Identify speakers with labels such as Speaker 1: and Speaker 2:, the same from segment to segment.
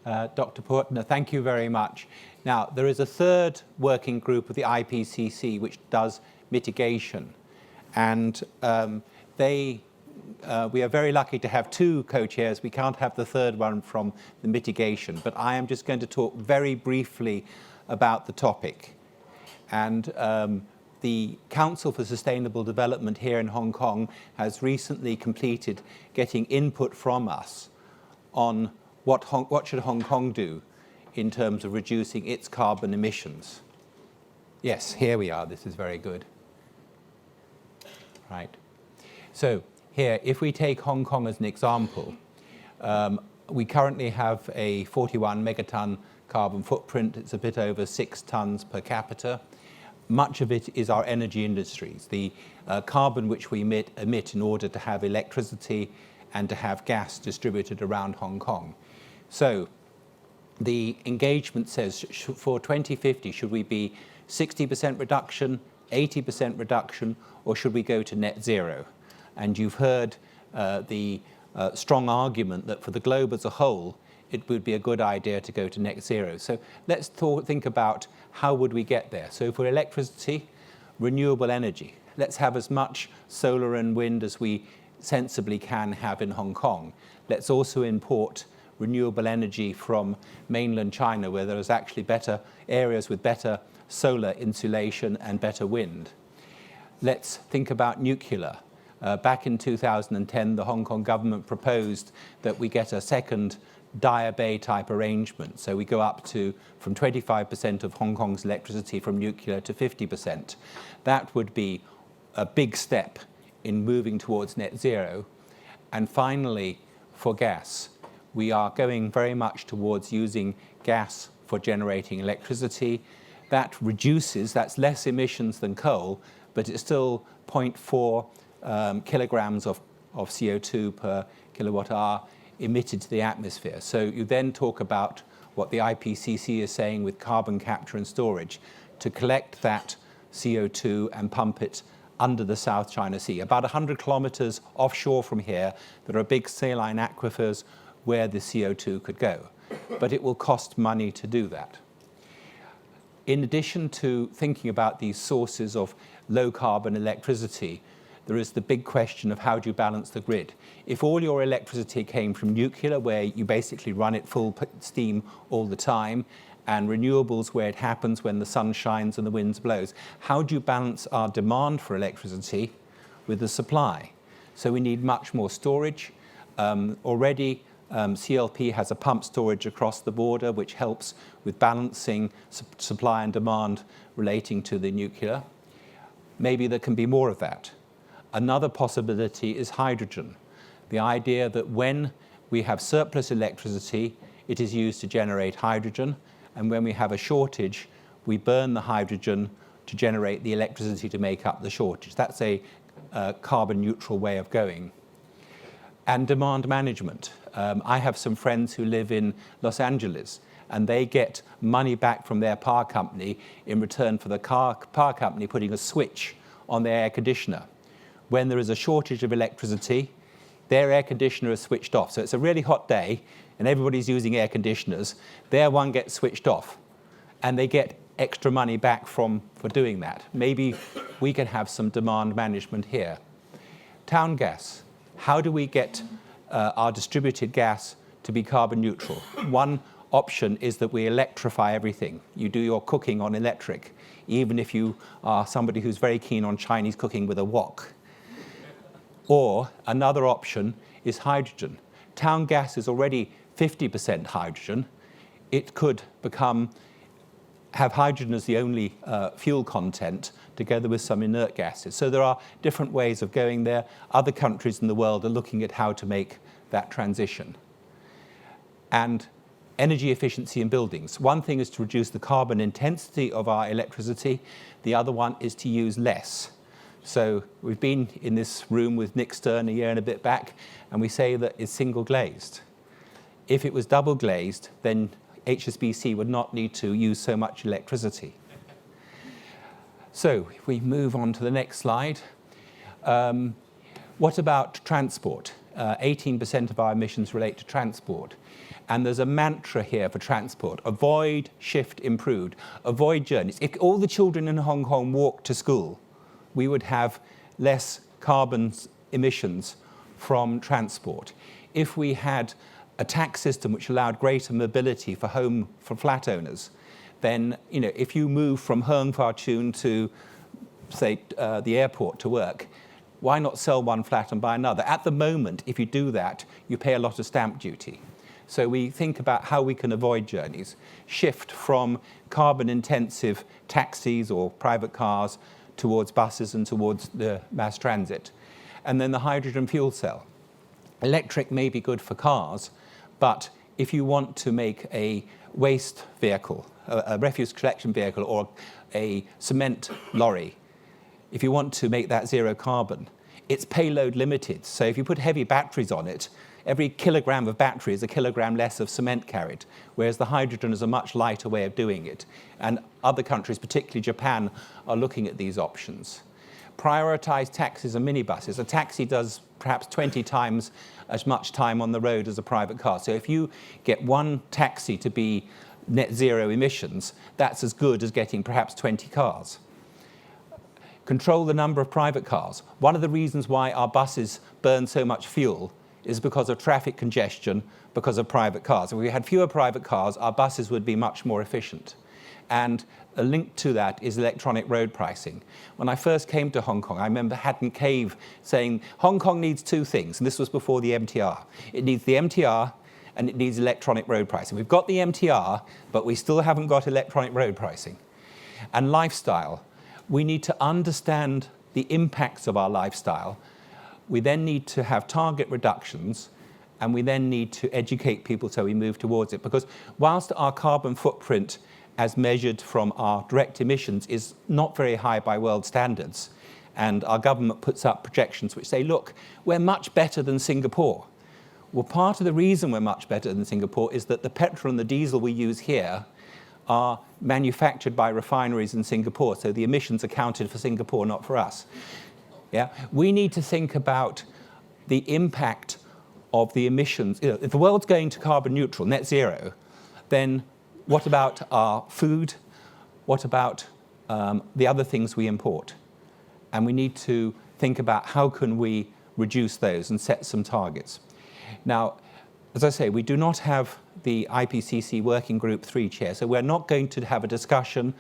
Speaker 1: Dr. Portner, thank you very much. Now, there is a third working group of the IPCC which does mitigation. And we are very lucky to have two co-chairs. We can't have the third one from the mitigation. But I am just going to talk very briefly about the topic. And the Council for Sustainable Development here in Hong Kong has recently completed getting input from us on what should Hong Kong do in terms of reducing its carbon emissions. Yes, here we are. This is very good. Right. So here, if we take Hong Kong as an example, we currently have a 41 megaton carbon footprint. It's a bit over 6 tons per capita. Much of it is our energy industries, the carbon which we emit in order to have electricity and to have gas distributed around Hong Kong. So the engagement says for 2050, should we be 60% reduction, 80% reduction, or should we go to net zero? And you've heard the strong argument that for the globe as a whole, it would be a good idea to go to net zero. So let's think about how would we get there. So for electricity, renewable energy. Let's have as much solar and wind as we sensibly can have in Hong Kong. Let's also import renewable energy from mainland China, where there is actually better areas with better solar insulation and better wind. Let's think about nuclear. Back in 2010, the Hong Kong government proposed that we get a second Daya Bay type arrangement. So we go up to from 25% of Hong Kong's electricity from nuclear to 50%. That would be a big step in moving towards net zero. And finally, for gas, we are going very much towards using gas for generating electricity. That reduces, that's less emissions than coal, but it's still 0.4 kilograms of CO2 per kilowatt hour emitted to the atmosphere. So you then talk about what the IPCC is saying with carbon capture and storage, to collect that CO2 and pump it under the South China Sea. About 100 kilometers offshore from here, there are big saline aquifers where the CO2 could go. But it will cost money to do that. In addition to thinking about these sources of low carbon electricity, there is the big question of how do you balance the grid. If all your electricity came from nuclear, where you basically run it full steam all the time, and renewables where it happens when the sun shines and the wind blows, how do you balance our demand for electricity with the supply? So we need much more storage. Already, CLP has a pump storage across the border, which helps with balancing supply and demand relating to the nuclear. Maybe there can be more of that. Another possibility is hydrogen. The idea that when we have surplus electricity, it is used to generate hydrogen, and when we have a shortage, we burn the hydrogen to generate the electricity to make up the shortage. That's a carbon neutral way of going. And demand management. I have some friends who live in Los Angeles, and they get money back from their power company in return for the power company putting a switch on their air conditioner. When there is a shortage of electricity, their air conditioner is switched off. So it's a really hot day, and everybody's using air conditioners. Their one gets switched off, and they get extra money back for doing that. Maybe we can have some demand management here. Town gas. How do we get our distributed gas to be carbon neutral? One option is that we electrify everything. You do your cooking on electric, even if you are somebody who's very keen on Chinese cooking with a wok. Or another option is hydrogen. Town gas is already 50% hydrogen. It could have hydrogen as the only fuel content, together with some inert gases. So there are different ways of going there. Other countries in the world are looking at how to make that transition. And energy efficiency in buildings. One thing is to reduce the carbon intensity of our electricity. The other one is to use less. So we've been in this room with Nick Stern a year and a bit back, and we say that it's single glazed. If it was double glazed, then HSBC would not need to use so much electricity. So if we move on to the next slide. What about transport? 18% of our emissions relate to transport. And there's a mantra here for transport: avoid, shift, improved. Avoid journeys. If all the children in Hong Kong walked to school, we would have less carbon emissions from transport. If we had a tax system which allowed greater mobility for flat owners, then if you move from Hung Far Chun to, say, the airport to work, why not sell one flat and buy another? At the moment, if you do that, you pay a lot of stamp duty. So we think about how we can avoid journeys, shift from carbon-intensive taxis or private cars towards buses and towards the mass transit. And then the hydrogen fuel cell. Electric may be good for cars, but if you want to make a waste vehicle, a refuse collection vehicle, or a cement lorry, if you want to make that zero carbon, it's payload limited. So if you put heavy batteries on it, every kilogram of battery is a kilogram less of cement carried, whereas the hydrogen is a much lighter way of doing it. And other countries, particularly Japan, are looking at these options. Prioritize taxis and minibuses. A taxi does perhaps 20 times as much time on the road as a private car. So if you get one taxi to be net zero emissions, that's as good as getting perhaps 20 cars. Control the number of private cars. One of the reasons why our buses burn so much fuel is because of traffic congestion, because of private cars. If we had fewer private cars, our buses would be much more efficient. And a link to that is electronic road pricing. When I first came to Hong Kong, I remember Hatton Cave saying, Hong Kong needs two things, and this was before the MTR. It needs the MTR and it needs electronic road pricing. We've got the MTR, but we still haven't got electronic road pricing. And lifestyle. We need to understand the impacts of our lifestyle. We then need to have target reductions, and we then need to educate people so we move towards it. Because whilst our carbon footprint as measured from our direct emissions is not very high by world standards, and our government puts up projections which say, look, we're much better than Singapore. Well, part of the reason we're much better than Singapore is that the petrol and the diesel we use here are manufactured by refineries in Singapore, so the emissions are counted for Singapore, not for us. Yeah? We need to think about the impact of the emissions. If the world's going to carbon neutral, net zero, then what about our food? What about the other things we import? And we need to think about how can we reduce those and set some targets. Now, as I say, we do not have the IPCC Working Group 3 chair, so we're not going to have a discussion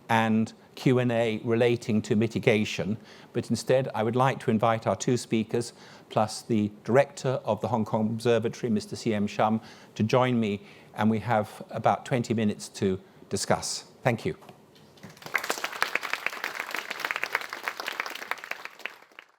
Speaker 1: and Q&A relating to mitigation, but instead I would like to invite our two speakers, plus the director of the Hong Kong Observatory, Mr. C.M. Shum, to join me, and we have about 20 minutes to discuss. Thank you.